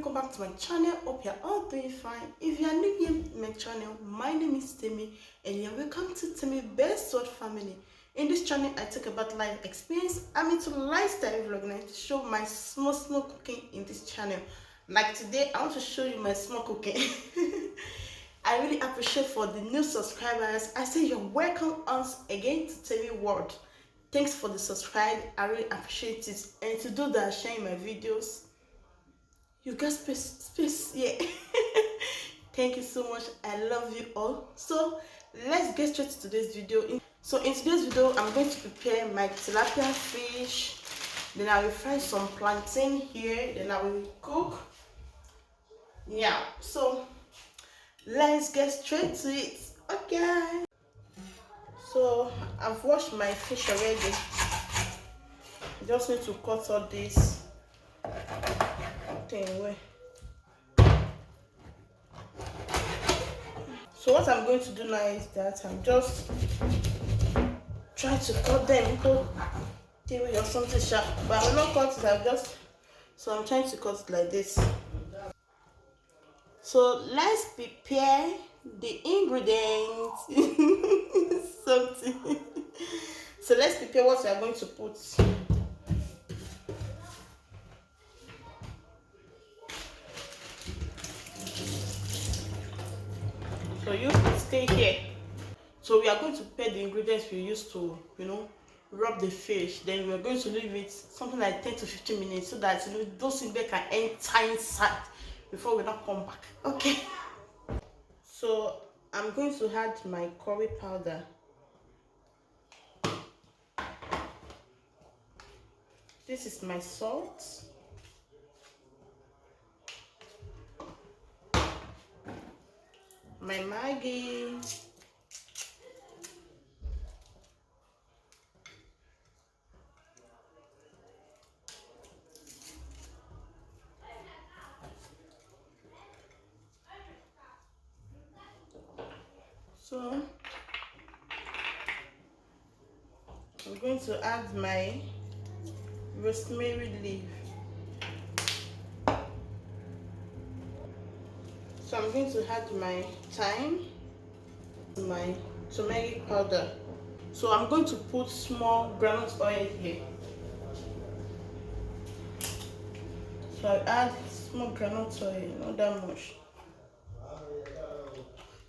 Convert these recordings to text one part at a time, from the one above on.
welcome back to my channel. Hope you're all doing fine. If you are new here in my channel, my name is Temi and you're welcome to Temi Best World Family. In this channel I talk about life experience. I'm into lifestyle vlogging and to show my small cooking in this channel. Like today I want to show you my small cooking. I really appreciate for the new subscribers. I say you're welcome once again to Temi World. Thanks for the subscribe. I really appreciate it. And to do that, sharing my videos, you got space, yeah. Thank you so much. I love you all. So let's get straight to today's video. So in today's video I'm going to prepare my tilapia fish, then I will fry some plantain here, then I will cook. Yeah, so let's get straight to it. Okay, so I've washed my fish already. Just need to cut all this thing away. So what I'm going to do now is that I'm just trying to cut them into TV or something sharp, but I will not cut it. I'm trying to cut it like this. So let's prepare the ingredients. Something. So let's prepare what we are going to put. So you stay here. So we are going to prepare the ingredients we used to, rub the fish. Then we are going to leave it something like 10 to 15 minutes so that those ingredients can enter inside before we not come back. Okay. So I'm going to add my curry powder. This is my salt. My Maggi. So I'm going to add my rosemary leaf. So I'm going to add my thyme, my turmeric powder. So I'm going to put small groundnut oil here. So I add small groundnut oil, not that much.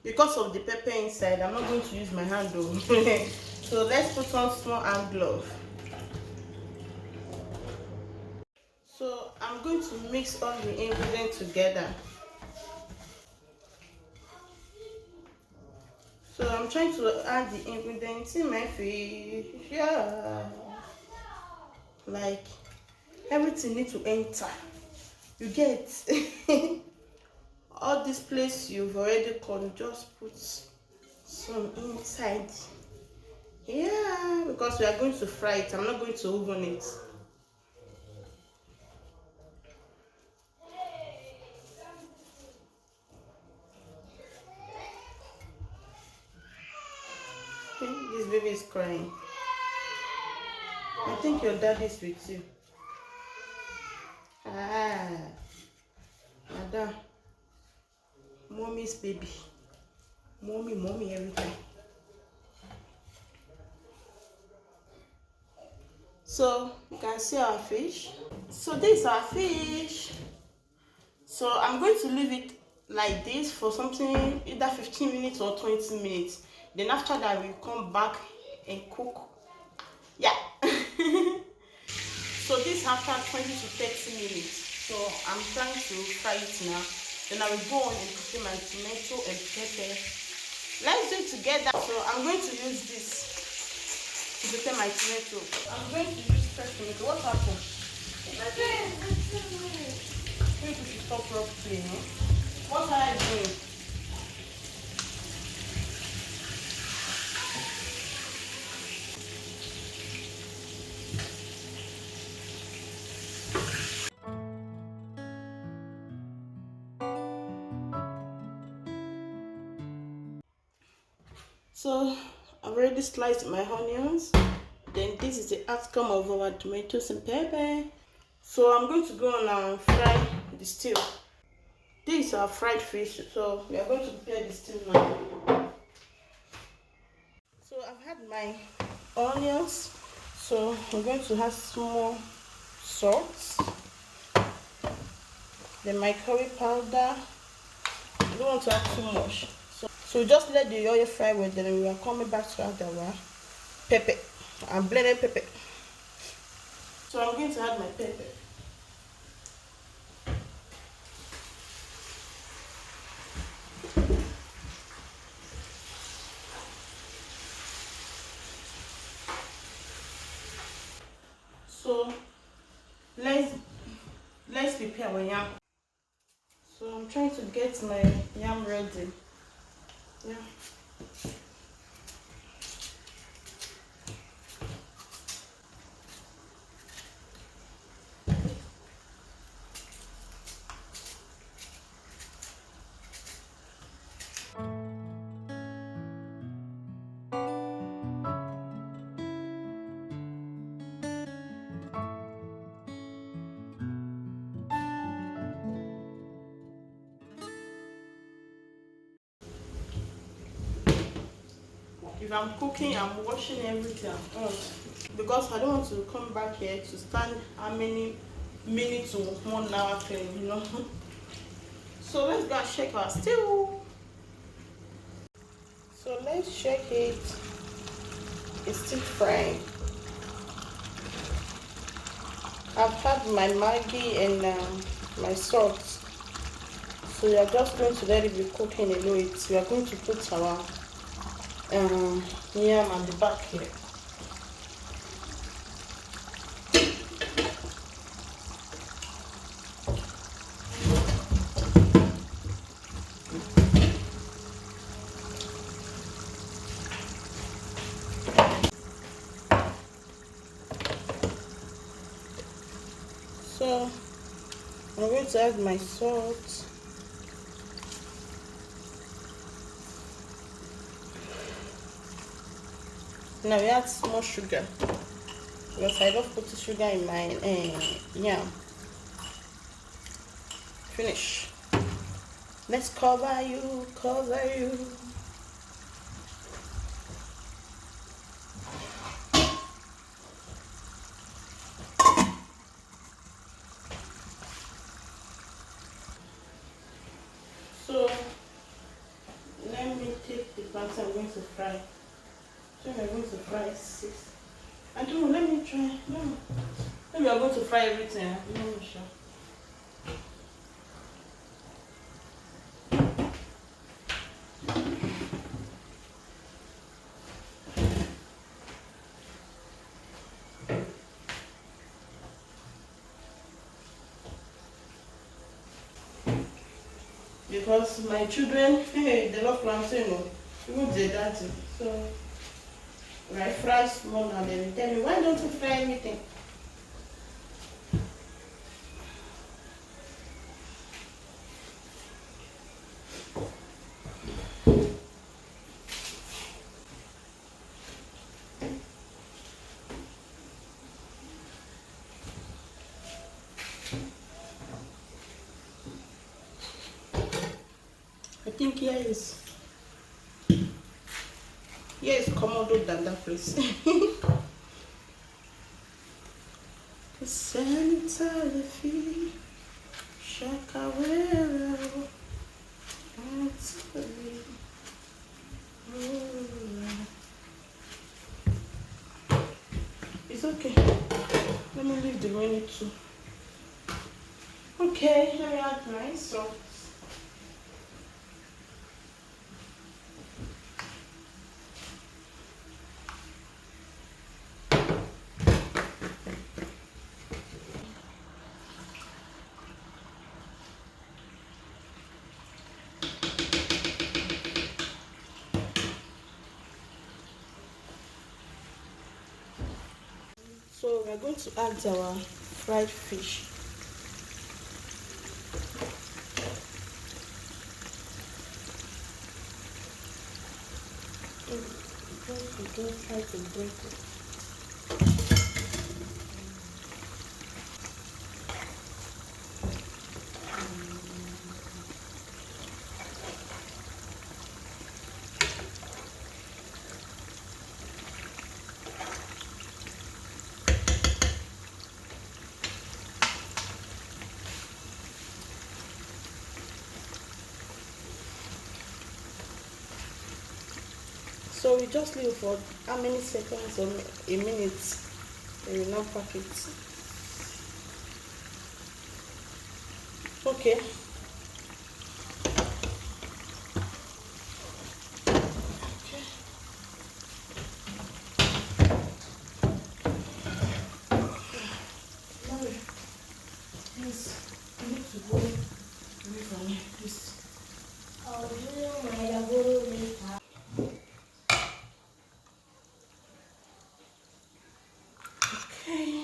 Because of the pepper inside, I'm not going to use my hand though. So let's put on small hand glove. So I'm going to mix all the ingredients together. So I'm trying to add the ingredients in my fish. Yeah. Like everything needs to enter. You get all this place you've already cut, just put some inside. Yeah, because we are going to fry it. I'm not going to oven it. This baby is crying. I think your dad is with you. Ah, madam. Mommy's baby. Mommy every time. So you can see our fish. So this is our fish. So I'm going to leave it like this for something either 15 minutes or 20 minutes. Then after that we'll come back and cook. Yeah. So this after 20 to 30 minutes. So I'm trying to fry it now. Then I will go on and prepare my tomato and pepper. Let's do it together. So I'm going to use this to prepare my tomato. I'm going to use fresh tomato. What happened? Maybe we should stop roughly, no? What are I doing? So I've already sliced my onions. Then this is the outcome of our tomatoes and pepper. So I'm going to go on and fry the stew. This is our fried fish, so we are going to prepare the stew now. So I've had my onions, so I'm going to add small salt, then my curry powder. I don't want to add too much. So just let the oil fry well, then we are coming back to add our pepper and blended pepper. So I'm going to add my pepper. So let's prepare our yam. So I'm trying to get my yam ready. Yeah. If I'm cooking, I'm washing everything up because I don't want to come back here to stand how many minutes or 1 hour cleaning. So let's go and shake our stew. So let's shake it. It's still frying. I've had my Maggi and my salt. So we are just going to let it be cooking a little. We are going to put our yam at the back here. So I'm going to add my salt. Now we add small sugar because I don't put sugar in my yam. Finish. Let's cover you, cover you. So let me take the part I'm going to fry. So we're going to fry 6. I don't know, let me try. No. Maybe we are going to fry everything. I'm not sure. Because my children, they love plantain, even they daddy. So when I fry small now, they will tell me, why don't you fry everything? I think here is Komodo than that place. Santa Lefi, Shakawera, it's okay. Let me leave the menu too. Okay, let me add my salt. So we're going to add our fried fish. Don't try to break it. So we just leave for how many seconds or a minute? We will not pack it. Okay. Okay. Mary, please, you need to go away from me, please. I'll do my later. Okay.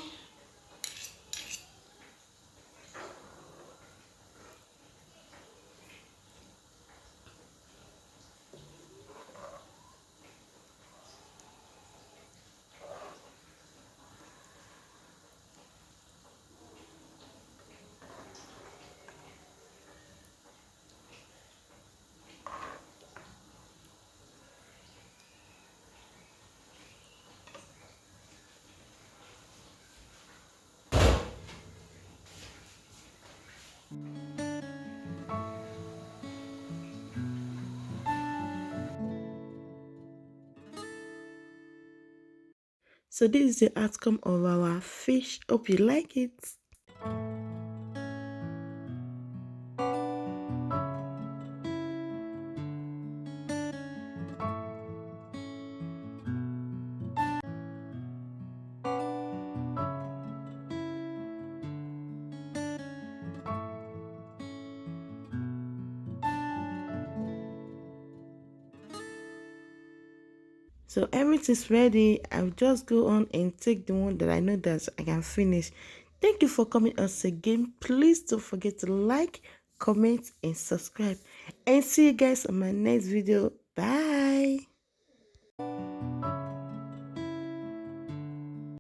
So this is the outcome of our fish. Hope you like it. So everything's ready. I'll just go on and take the one that I know that I can finish. Thank you for coming once again. Please don't forget to like, comment, and subscribe. And see you guys on my next video. Bye.